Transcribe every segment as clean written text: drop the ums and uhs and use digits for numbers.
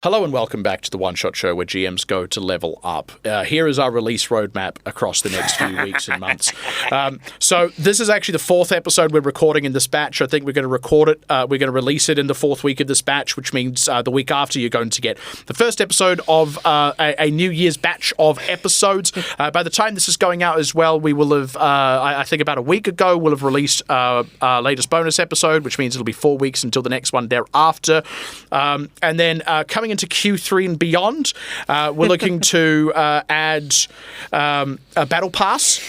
Hello and welcome back to the One Shot Show where GMs go to level up. Here is our release roadmap across the next few weeks and months. So this is actually the fourth episode we're recording in this batch. I think we're going to record it. We're going to release it in the fourth week of this batch, which means the week after you're going to get the first episode of a New Year's batch of episodes. By the time this is going out as well, we will have, I think about a week ago, we'll have released our latest bonus episode, which means it'll be 4 weeks until the next one thereafter. And then coming into Q3 and beyond, we're looking to add a battle pass.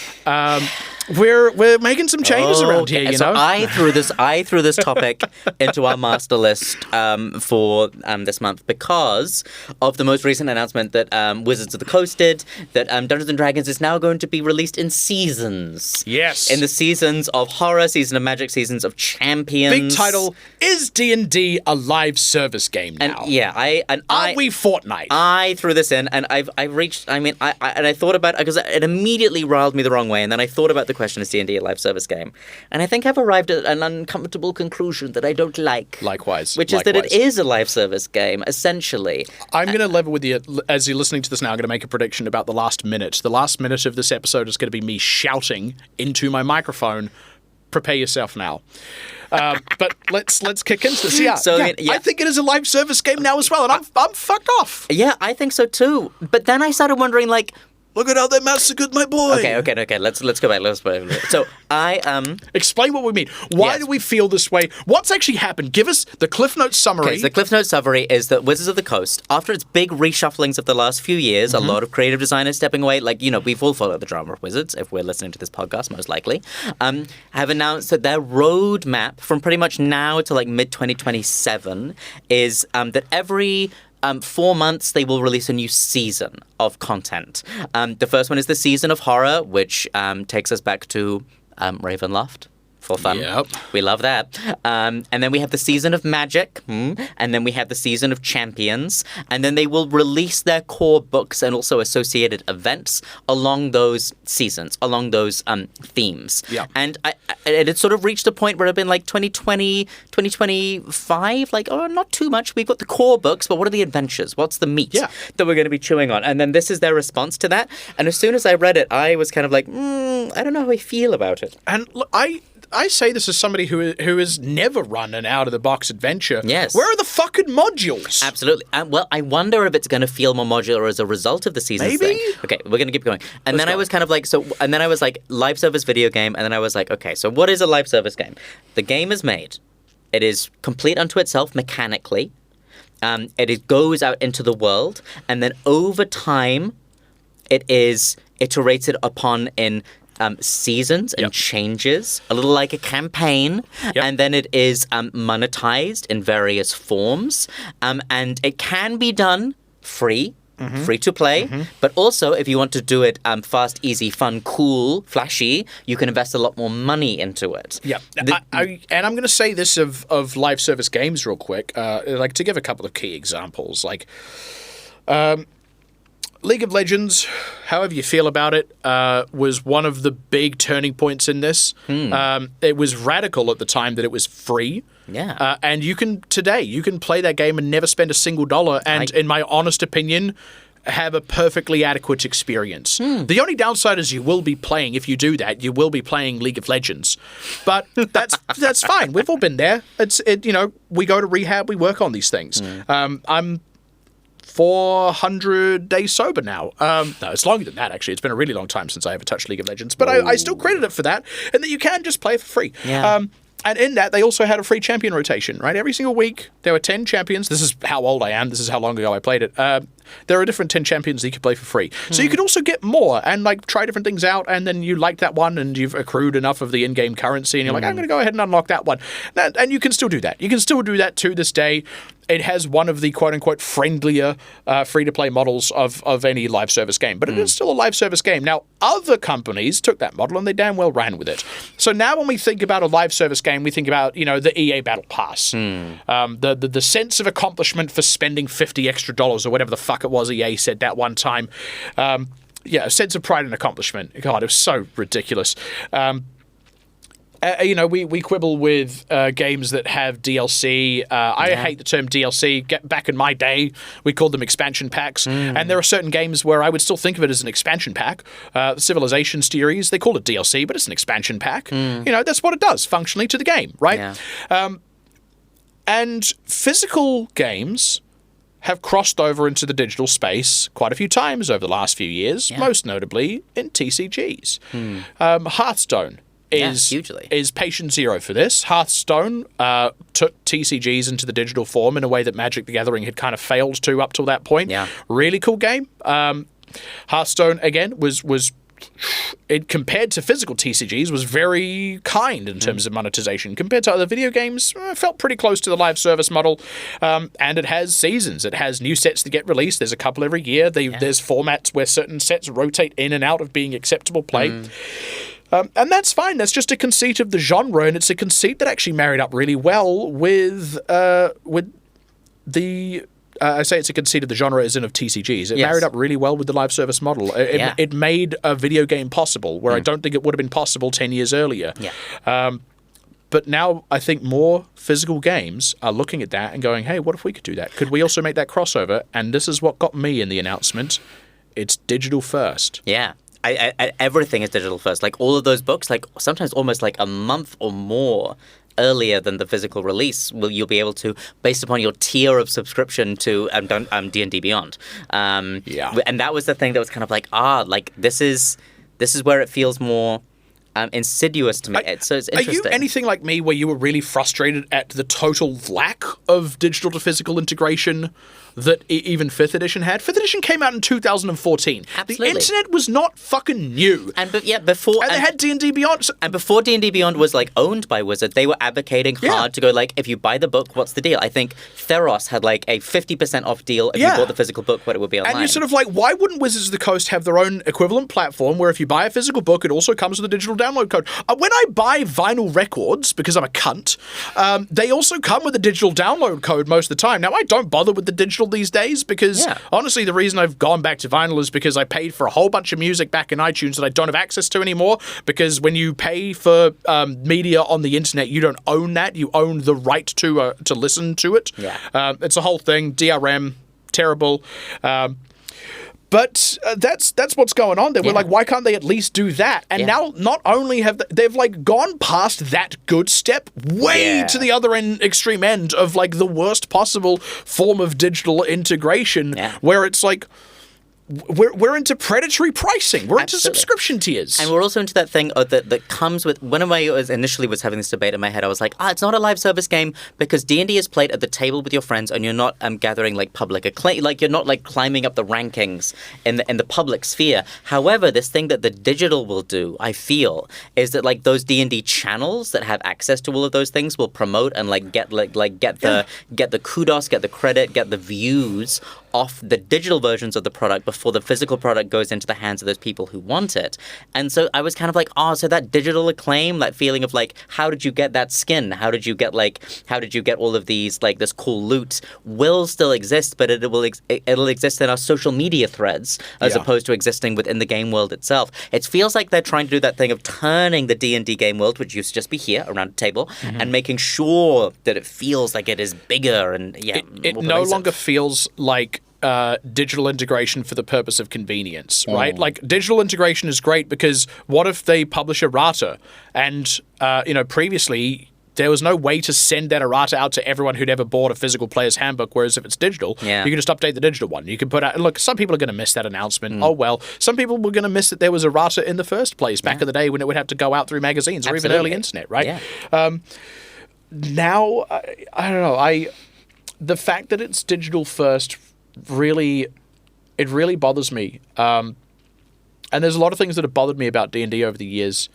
We're making some changes around here, you know. I threw this topic into our master list for this month because of the most recent announcement that Wizards of the Coast did that Dungeons and Dragons is now going to be released in seasons. Yes, in the seasons of horror, season of magic, seasons of champions. Big title: is D&D a live service game now? And yeah, Are we Fortnite? I threw this in, and I thought about it because it immediately riled me the wrong way, and then I thought about the question, is D&D a live service game? And I think I've arrived at an uncomfortable conclusion that I don't like. Likewise. Which is that it is a live service game, essentially. I'm going to level with you, as you're listening to this now, I'm going to make a prediction about the last minute. The last minute of this episode is going to be me shouting into my microphone, prepare yourself now. But let's kick into this. Yeah, I think it is a live service game now as well, and I'm fucked off. Yeah, I think so too. But then I started wondering, like, look at how they massacred my boy. Okay. Let's go back. So I explain what we mean. Why do we feel this way? What's actually happened? Give us the Cliff Notes summary. Okay, so the Cliff Notes summary is that Wizards of the Coast, after its big reshufflings of the last few years, a lot of creative designers stepping away, like, you know, we've all followed the drama of Wizards, if we're listening to this podcast, most likely, have announced that their roadmap from pretty much now to like mid-2027 is that every 4 months, they will release a new season of content. The first one is the Season of Horror, which takes us back to Ravenloft. For fun. Yep. We love that. And then we have the Season of Magic, and then we have the Season of Champions, and then they will release their core books and also associated events along those seasons, along those themes. Yeah. And it had sort of reached a point where it had been like 2020, 2025, like, oh, not too much. We've got the core books, but what are the adventures? What's the meat that we're going to be chewing on? And then this is their response to that. And as soon as I read it, I was kind of like, I don't know how I feel about it. And look, I say this as somebody who has never run an out-of-the-box adventure. Yes. Where are the fucking modules? Absolutely. Well, I wonder if it's going to feel more modular as a result of the seasons Maybe. thing. Okay, we're going to keep going. And then I was kind of like, and then I was like, live service video game. And then I was like, okay, so what is a live service game? The game is made. It is complete unto itself mechanically. It goes out into the world. And then over time, it is iterated upon in seasons and changes, a little like a campaign, and then it is monetized in various forms, and it can be done free to play, but also if you want to do it fast, easy, fun, cool, flashy, you can invest a lot more money into it. Yeah, and I'm going to say this of live service games real quick, like to give a couple of key examples, like League of Legends, however you feel about it, was one of the big turning points in this. It was radical at the time that it was free. Yeah. And you can play that game and never spend a single dollar, and in my honest opinion, have a perfectly adequate experience. The only downside is you will be playing, if you do that, you will be playing League of Legends. But that's fine. We've all been there. We go to rehab, we work on these things. I'm 400 days sober now. No, it's longer than that, actually. It's been a really long time since I ever touched League of Legends. But I still credit it for that, and that you can just play it for free. Yeah. And in that, they also had a free champion rotation, right? Every single week, there were 10 champions. This is how old I am. This is how long ago I played it. There are different 10 champions that you could play for free. So you could also get more and like try different things out, and then you like that one and you've accrued enough of the in-game currency and you're like, I'm going to go ahead and unlock that one. And you can still do that. You can still do that to this day. It has one of the quote-unquote friendlier free-to-play models of any live service game. But it is still a live service game. Now, other companies took that model and they damn well ran with it. So now when we think about a live service game, we think about, the EA Battle Pass. The sense of accomplishment for spending $50 extra or whatever the fuck it was EA said that one time. A sense of pride and accomplishment. God, it was so ridiculous. we quibble with games that have DLC. I hate the term DLC. Back in my day, we called them expansion packs. And there are certain games where I would still think of it as an expansion pack. The Civilization series, they call it DLC, but it's an expansion pack. That's what it does functionally to the game, right? Yeah. And physical games have crossed over into the digital space quite a few times over the last few years, most notably in TCGs. Hearthstone is patient zero for this. Hearthstone took TCGs into the digital form in a way that Magic the Gathering had kind of failed to up till that point. Yeah. Really cool game. Hearthstone, again, was it, compared to physical TCGs, was very kind in terms of monetization. Compared to other video games, felt pretty close to the live service model. And it has seasons. It has new sets that get released. There's a couple every year. There's formats where certain sets rotate in and out of being acceptable play. And that's fine. That's just a conceit of the genre, and it's a conceit that actually married up really well with the... I say it's a conceit of the genre as in of TCGs. It married up really well with the live service model. It made a video game possible, where I don't think it would have been possible 10 years earlier. Yeah. But now I think more physical games are looking at that and going, hey, what if we could do that? Could we also make that crossover? And this is what got me in the announcement. It's digital first. Yeah. Everything is digital first. Like all of those books, like sometimes almost like a month or more earlier than the physical release, you'll be able to, based upon your tier of subscription to D&D Beyond. And that was the thing that was kind of like, this is where it feels more insidious to me. So it's interesting. Are you anything like me where you were really frustrated at the total lack of digital to physical integration that even 5th edition had? 5th edition came out in 2014. Absolutely. The internet was not fucking new. Before... And they had D&D Beyond. And before D&D Beyond was, like, owned by Wizard, they were advocating hard to go, like, if you buy the book, what's the deal? I think Theros had, like, a 50% off deal if you bought the physical book, what it would be online. And you're sort of like, why wouldn't Wizards of the Coast have their own equivalent platform where if you buy a physical book, it also comes with a digital download code? When I buy vinyl records, because I'm a cunt, they also come with a digital download code most of the time. Now, I don't bother with the digital these days because, honestly, the reason I've gone back to vinyl is because I paid for a whole bunch of music back in iTunes that I don't have access to anymore, because when you pay for media on the internet, you don't own that. You own the right to listen to it. Yeah. It's a whole thing. DRM, terrible. But that's what's going on there. We're like, why can't they at least do that? And now, not only have they've like gone past that good step way to the other extreme end of like the worst possible form of digital integration, where it's like, we're into predatory pricing. We're into subscription tiers. And we're also into that thing that comes with... When I initially was having this debate in my head, I was like, it's not a live service game because D&D is played at the table with your friends and you're not gathering like public acclaim. Like you're not like climbing up the rankings in the public sphere. However, this thing that the digital will do, I feel, is that like those D&D channels that have access to all of those things will promote and like get the kudos, get the credit, get the views off the digital versions of the product before the physical product goes into the hands of those people who want it. And so I was kind of like, so that digital acclaim, that feeling of like, how did you get that skin? How did you get all of these, like this cool loot will still exist, but it'll exist in our social media threads as opposed to existing within the game world itself. It feels like they're trying to do that thing of turning the D&D game world, which used to just be here around a table, and making sure that it feels like it is bigger and it no longer feels like digital integration for the purpose of convenience, right? Like, digital integration is great because what if they publish errata and, previously there was no way to send that errata out to everyone who'd ever bought a physical player's handbook, whereas if it's digital, you can just update the digital one. You can put out... Look, some people are going to miss that announcement. Oh, well. Some people were going to miss that there was errata in the first place back in the day when it would have to go out through magazines or even early internet, right? Yeah. Now, I don't know. The fact that it's digital first... really bothers me. And there's a lot of things that have bothered me about D&D over the years,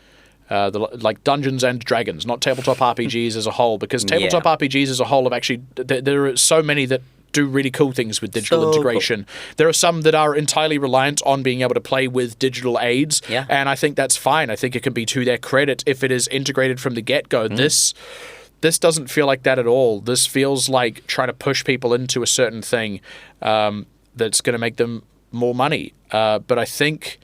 like Dungeons and Dragons, not tabletop RPGs as a whole, because tabletop RPGs as a whole have actually... There are so many that do really cool things with digital integration. Cool. There are some that are entirely reliant on being able to play with digital aids, and I think that's fine. I think it can be to their credit if it is integrated from the get-go. This doesn't feel like that at all. This feels like trying to push people into a certain thing that's going to make them more money. But I think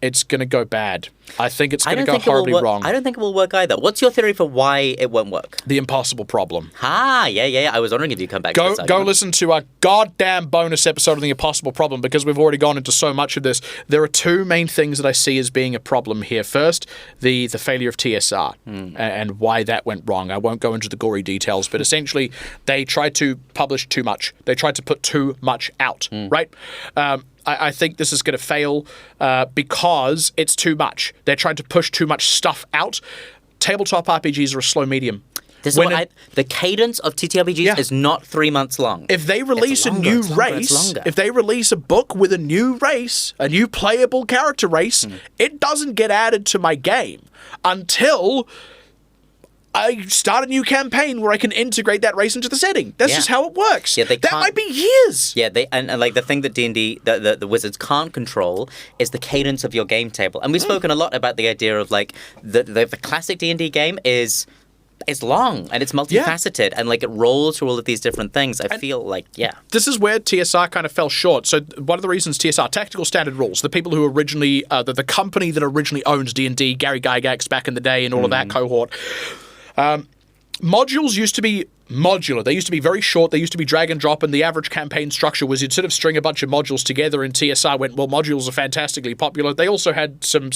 it's going to go bad. I think it's I going to don't go think it will horribly work. wrong. I don't think it will work either. What's your theory for why it won't work? The impossible problem. Yeah. I was wondering if you come back to this Go argument. listen to our goddamn bonus episode of The Impossible Problem, because we've already gone into so much of this. There are two main things that I see as being a problem here. First, the failure of TSR and why that went wrong. I won't go into the gory details, but essentially they tried to publish too much. They tried to put too much out, right? I think this is going to fail because it's too much. They're trying to push too much stuff out. Tabletop RPGs are a slow medium. The cadence of TTRPGs is not 3 months long. If they release a new race, if they release a book with a new race, a new playable character race, it doesn't get added to my game until I start a new campaign where I can integrate that race into the setting. That's just how it works. Yeah, that might be years. Yeah, and like the thing that D&D, the Wizards can't control is the cadence of your game table. And we've spoken a lot about the idea of like the classic D&D game is long and it's multifaceted and like it rolls through all of these different things. I feel like, This is where TSR kind of fell short. So one of the reasons TSR, Tactical Standard Rules, the people who originally, the company that originally owns D&D, Gary Gygax back in the day and all of that cohort, modules used to be modular. They used to be very short. They used to be drag and drop, and the average campaign structure was you'd sort of string a bunch of modules together, and TSR went, well, modules are fantastically popular. They also had some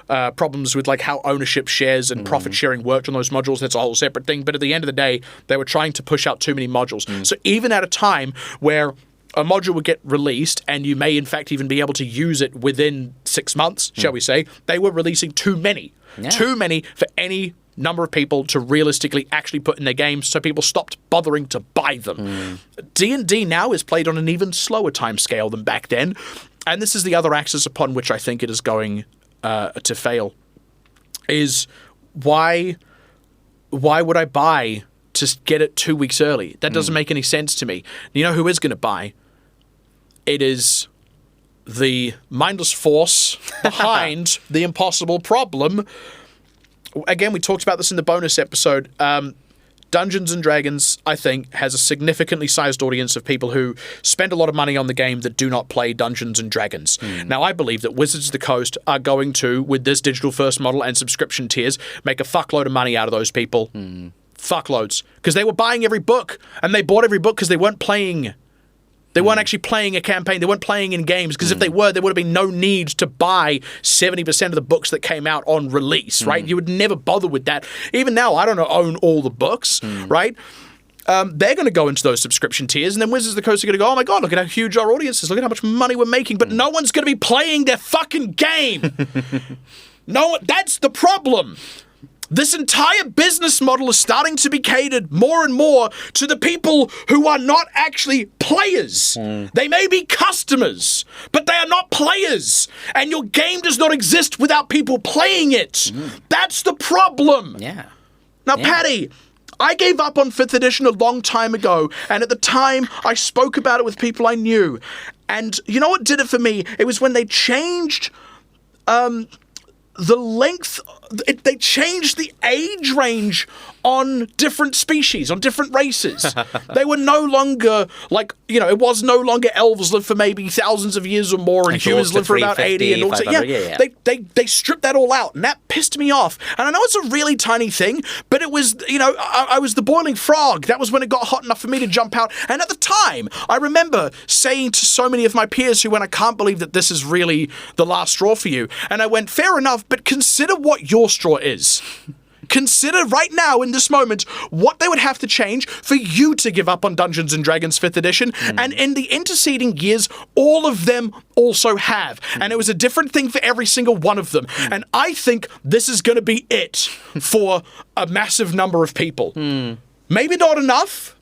problems with like how ownership shares and profit sharing worked on those modules. That's a whole separate thing. But at the end of the day, they were trying to push out too many modules. So even at a time where a module would get released and you may in fact even be able to use it within 6 months, shall we say, they were releasing too many. Too many for any number of people to realistically actually put in their games, so people stopped bothering to buy them. D&D now is played on an even slower time scale than back then, and this is the other axis upon which I think it is going to fail, is why would I buy to get it 2 weeks early? That doesn't make any sense to me. You know who is going to buy? It is the mindless force behind the impossible problem. Again, we talked about this in the bonus episode. Dungeons & Dragons, I think, has a significantly sized audience of people who spend a lot of money on the game that do not play Dungeons & Dragons. Now, I believe that Wizards of the Coast are going to, with this digital-first model and subscription tiers, make a fuckload of money out of those people. Fuckloads. Because they were buying every book, and they bought every book because they weren't playing. They weren't actually playing a campaign. They weren't playing in games, because if they were, there would have been no need to buy 70% of the books that came out on release, right? You would never bother with that. Even now, I don't own all the books, right? They're going to go into those subscription tiers, and then Wizards of the Coast are going to go, oh my god, look at how huge our audience is. Look at how much money we're making. But no one's going to be playing their fucking game. That's the problem. This entire business model is starting to be catered more and more to the people who are not actually players. They may be customers, but they are not players. And your game does not exist without people playing it. That's the problem. Now, Patty, I gave up on 5th edition a long time ago, and at the time, I spoke about it with people I knew. And you know what did it for me? It was when they changed the length, they changed the age range on different species, on different races. They were no longer, like, you know, it was no longer elves live for maybe thousands of years or more, and humans live for about 80. And also, they stripped that all out, and that pissed me off. And I know it's a really tiny thing, but it was, you know, I was the boiling frog. That was when it got hot enough for me to jump out. And at the time, I remember saying to so many of my peers who went, I can't believe that this is really the last straw for you. And I went, fair enough, but consider what your straw is. Consider right now, in this moment, what they would have to change for you to give up on Dungeons & Dragons 5th edition. And in the interceding years, all of them also have. And it was a different thing for every single one of them. And I think this is going to be it for a massive number of people. Maybe not enough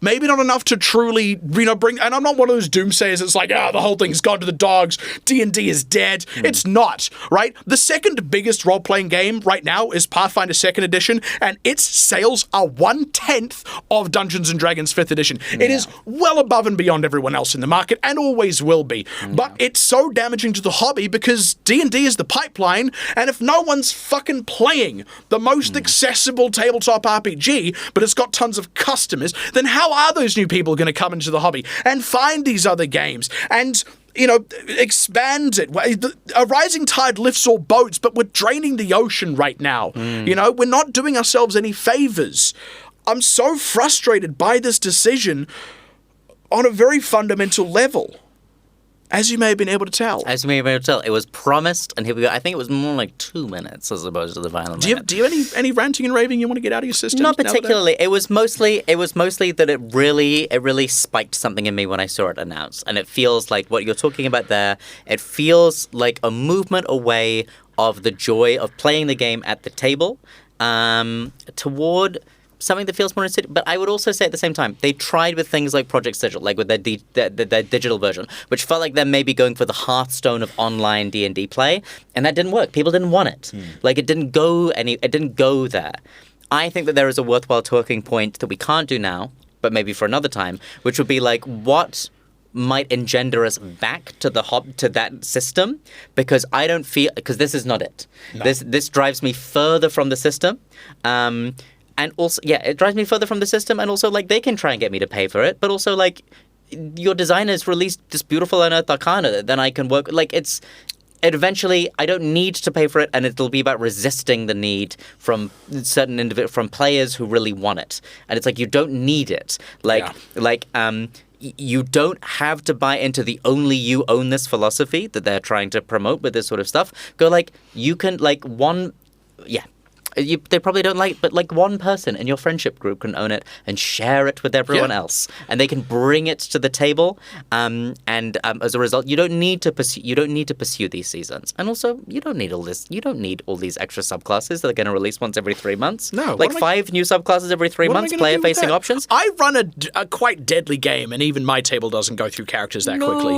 to truly, you know, bring, and I'm not one of those doomsayers that's like, the whole thing's gone to the dogs, D&D is dead. It's not, right? The second biggest role-playing game right now is Pathfinder 2nd edition, and its sales are 1/10 of Dungeons & Dragons 5th edition. It is well above and beyond everyone else in the market, and always will be. But it's so damaging to the hobby because D&D is the pipeline, and if no one's fucking playing the most accessible tabletop RPG, but it's got tons of customers, then how are those new people going to come into the hobby and find these other games and expand it. A rising tide lifts all boats, but we're draining the ocean right now. We're not doing ourselves any favors. I'm so frustrated by this decision on a very fundamental level, as you may have been able to tell. It was promised, and here we go. I think it was more like 2 minutes as opposed to the final minute. Do you have any ranting and raving you want to get out of your system? Not particularly. It was mostly that it really spiked something in me when I saw it announced, and it feels like what you're talking about there. It feels like a movement away of the joy of playing the game at the table, toward something that feels more insidious. But I would also say at the same time, they tried with things like Project Sigil, like with their digital version, which felt like they're maybe going for the Hearthstone of online D&D play, and that didn't work. People didn't want it. Like, it didn't go there. I think that there is a worthwhile talking point that we can't do now, but maybe for another time, which would be like, what might engender us back to that system, because I don't feel, because this is not it. No. This drives me further from the system. And also, it drives me further from the system, and also, like, they can try and get me to pay for it, but also, like, your designers released this beautiful Unearthed Arcana, then I can work, like, eventually, I don't need to pay for it, and it'll be about resisting the need from from players who really want it. And it's like, you don't need it. You don't have to buy into the only you own this philosophy that they're trying to promote with this sort of stuff. You can, they probably don't like, but like one person in your friendship group can own it and share it with everyone else, and they can bring it to the table. As a result, you don't need to pursue these seasons, and also you don't need all this. You don't need all these extra subclasses that are going to release once every 3 months. No, like 5 new subclasses every 3 months, player-facing options. I run a quite deadly game, and even my table doesn't go through characters that quickly.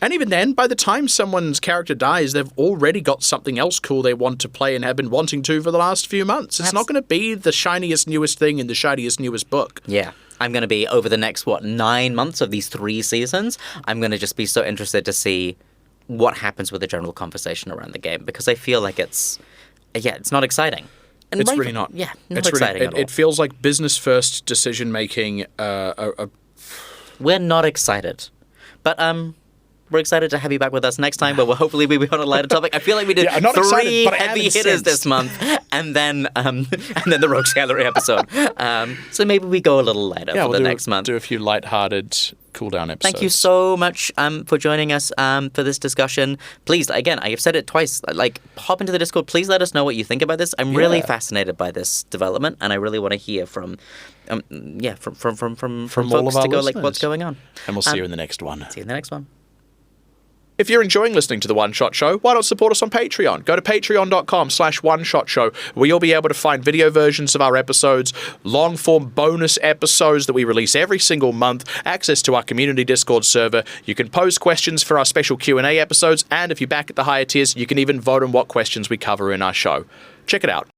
And even then, by the time someone's character dies, they've already got something else cool they want to play and have been wanting to for the last few months. It's not going to be the shiniest, newest thing in the shiniest, newest book. Yeah. I'm going to be, over the next, 9 months of these 3 seasons, I'm going to just be so interested to see what happens with the general conversation around the game, because I feel like it's not exciting. And it's really not. Yeah, not exciting at all. It feels like business-first decision-making. We're not excited. But, we're excited to have you back with us next time, but hopefully we'll be on a lighter topic. I feel like we did 3 heavy hitters this month, and then the Rogues Gallery episode. So maybe we go a little lighter for the next month. Do a few lighthearted cool-down episodes. Thank you so much for joining us for this discussion. Please, again, I have said it twice, like, hop into the Discord. Please let us know what you think about this. I'm really fascinated by this development, and I really want to hear from folks to go, like, what's going on. And we'll see you in the next one. See you in the next one. If you're enjoying listening to The One Shot Show, why not support us on Patreon? Go to patreon.com/OneShotShow, where you'll be able to find video versions of our episodes, long-form bonus episodes that we release every single month, access to our community Discord server. You can pose questions for our special Q&A episodes, and if you back at the higher tiers, you can even vote on what questions we cover in our show. Check it out.